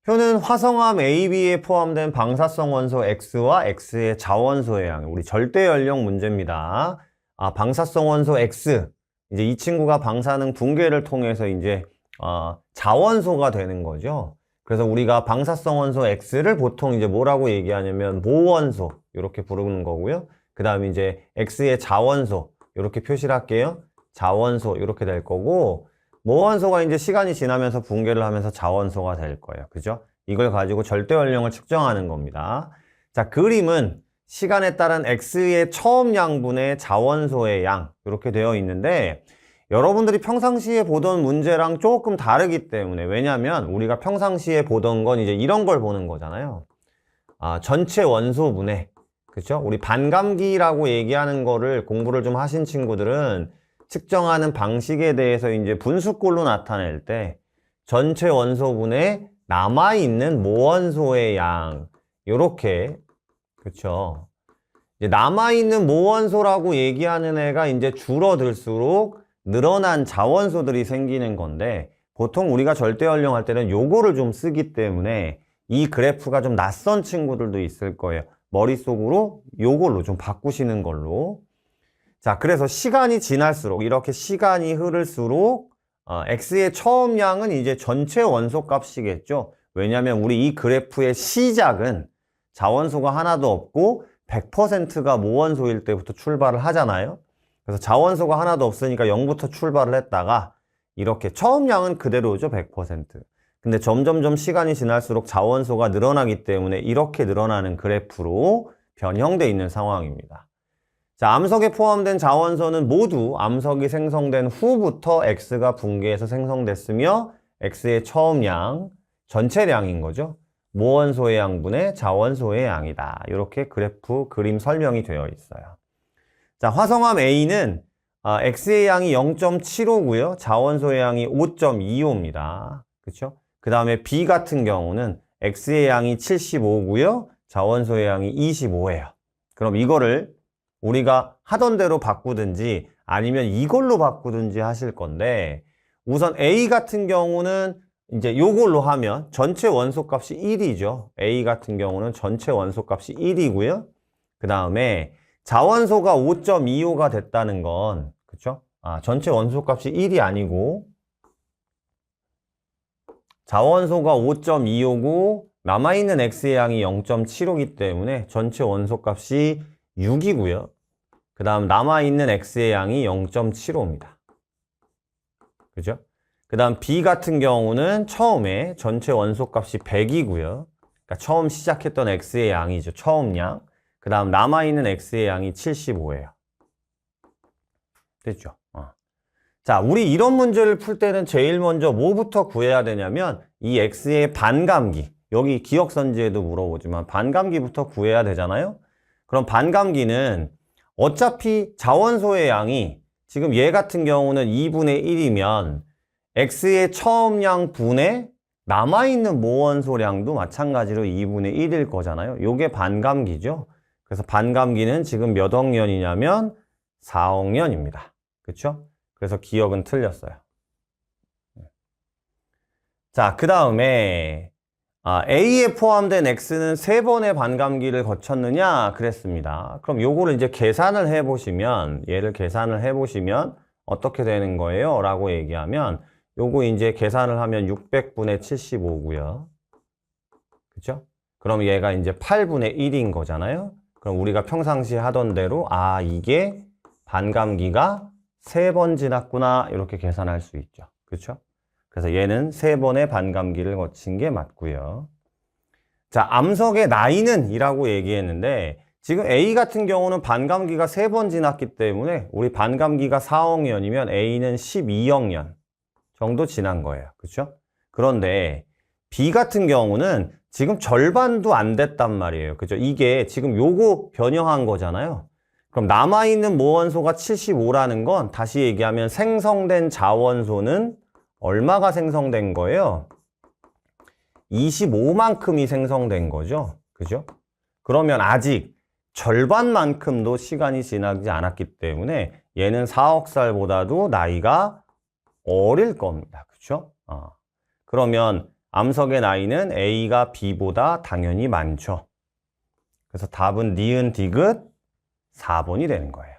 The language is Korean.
표는 화성암 AB에 포함된 방사성 원소 X와 X의 자원소의 양, 우리 절대 연령 문제입니다. 방사성 원소 X, 이제 이 친구가 방사능 붕괴를 통해서 이제 자원소가 되는 거죠. 그래서 우리가 방사성 원소 X를 보통 이제 뭐라고 얘기하냐면 모원소 이렇게 부르는 거고요. 그 다음에 이제 X의 자원소 이렇게 표시를 할게요. 자원소 이렇게 될 거고, 모원소가 이제 시간이 지나면서 붕괴를 하면서 자원소가 될 거예요. 그죠? 이걸 가지고 절대 연령을 측정하는 겁니다. 자, 그림은 시간에 따른 X의 처음 양분의 자원소의 양 이렇게 되어 있는데, 여러분들이 평상시에 보던 문제랑 조금 다르기 때문에, 왜냐면 우리가 평상시에 보던 건 이제 이런 걸 보는 거잖아요. 전체 원소분해. 그죠? 우리 반감기라고 얘기하는 거를 공부를 좀 하신 친구들은 측정하는 방식에 대해서 이제 분수꼴로 나타낼 때 전체 원소분에 남아있는 모원소의 양, 요렇게, 그쵸? 이제 남아있는 모원소라고 얘기하는 애가 이제 줄어들수록 늘어난 자원소들이 생기는 건데, 보통 우리가 절대 연령할 때는 요거를 좀 쓰기 때문에 이 그래프가 좀 낯선 친구들도 있을 거예요. 머릿속으로 요걸로 좀 바꾸시는 걸로. 자, 그래서 시간이 지날수록, 이렇게 시간이 흐를수록 X의 처음 양은 이제 전체 원소 값이겠죠. 왜냐하면 우리 이 그래프의 시작은 자원소가 하나도 없고 100%가 모원소일 때부터 출발을 하잖아요. 그래서 자원소가 하나도 없으니까 0부터 출발을 했다가 이렇게 처음 양은 그대로죠, 100%. 근데 점점점 시간이 지날수록 자원소가 늘어나기 때문에 이렇게 늘어나는 그래프로 변형되어 있는 상황입니다. 자, 암석에 포함된 자원소는 모두 암석이 생성된 후부터 X가 붕괴해서 생성됐으며 X의 처음 양, 전체량인 거죠. 모원소의 양분의 자원소의 양이다. 이렇게 그래프 그림 설명이 되어 있어요. 자, 화성암 A는 X의 양이 0.75고요. 자원소의 양이 5.25입니다. 그렇죠? 그 다음에 B 같은 경우는 X의 양이 75고요. 자원소의 양이 25예요. 그럼 이거를 우리가 하던 대로 바꾸든지 아니면 이걸로 바꾸든지 하실 건데, 우선 A 같은 경우는 이제 요걸로 하면 전체 원소값이 1이죠. A 같은 경우는 전체 원소값이 1이고요. 그 다음에 자원소가 5.25가 됐다는 건, 그쵸? 전체 원소값이 1이 아니고 자원소가 5.25고 남아있는 X의 양이 0.75이기 때문에 전체 원소값이 6이고요. 그 다음 남아있는 X의 양이 0.75입니다. 그죠? 그 다음 B 같은 경우는 처음에 전체 원소값이 100이고요. 그러니까 처음 시작했던 X의 양이죠. 처음 양. 그 다음 남아있는 X의 양이 75예요. 됐죠? 자, 우리 이런 문제를 풀 때는 제일 먼저 뭐부터 구해야 되냐면 이 X의 반감기. 여기 기억선지에도 물어보지만 반감기부터 구해야 되잖아요. 그럼 반감기는 어차피 자원소의 양이 지금 얘 같은 경우는 2분의 1이면 X의 처음 양 분의 남아있는 모원소량도 마찬가지로 2분의 1일 거잖아요. 요게 반감기죠. 그래서 반감기는 지금 몇 억년이냐면 4억 년입니다. 그쵸? 그래서 기억은 틀렸어요. 자, 그 다음에 A에 포함된 X는 3번의 반감기를 거쳤느냐 그랬습니다. 그럼 요거를 이제 계산을 해보시면, 얘를 계산을 해보시면 어떻게 되는 거예요? 라고 얘기하면 요거 이제 계산을 하면 600분의 75고요. 그죠? 그럼 얘가 이제 8분의 1인 거잖아요. 그럼 우리가 평상시에 하던 대로 이게 반감기가 3번 지났구나 이렇게 계산할 수 있죠. 그렇죠? 그래서 얘는 3번의 반감기를 거친 게 맞고요. 자, 암석의 나이는 이라고 얘기했는데 지금 A 같은 경우는 반감기가 3번 지났기 때문에 우리 반감기가 4억 년이면 A는 12억 년 정도 지난 거예요. 그렇죠? 그런데 B 같은 경우는 지금 절반도 안 됐단 말이에요. 그죠? 이게 지금 요거 변형한 거잖아요. 그럼 남아있는 모원소가 75라는 건 다시 얘기하면 생성된 자원소는 얼마가 생성된 거예요? 25만큼이 생성된 거죠. 그죠? 그러면 아직 절반만큼도 시간이 지나지 않았기 때문에 얘는 4억 살보다도 나이가 어릴 겁니다. 그죠? 그러면 암석의 나이는 A가 B보다 당연히 많죠. 그래서 답은 니은 디귿 4번이 되는 거예요.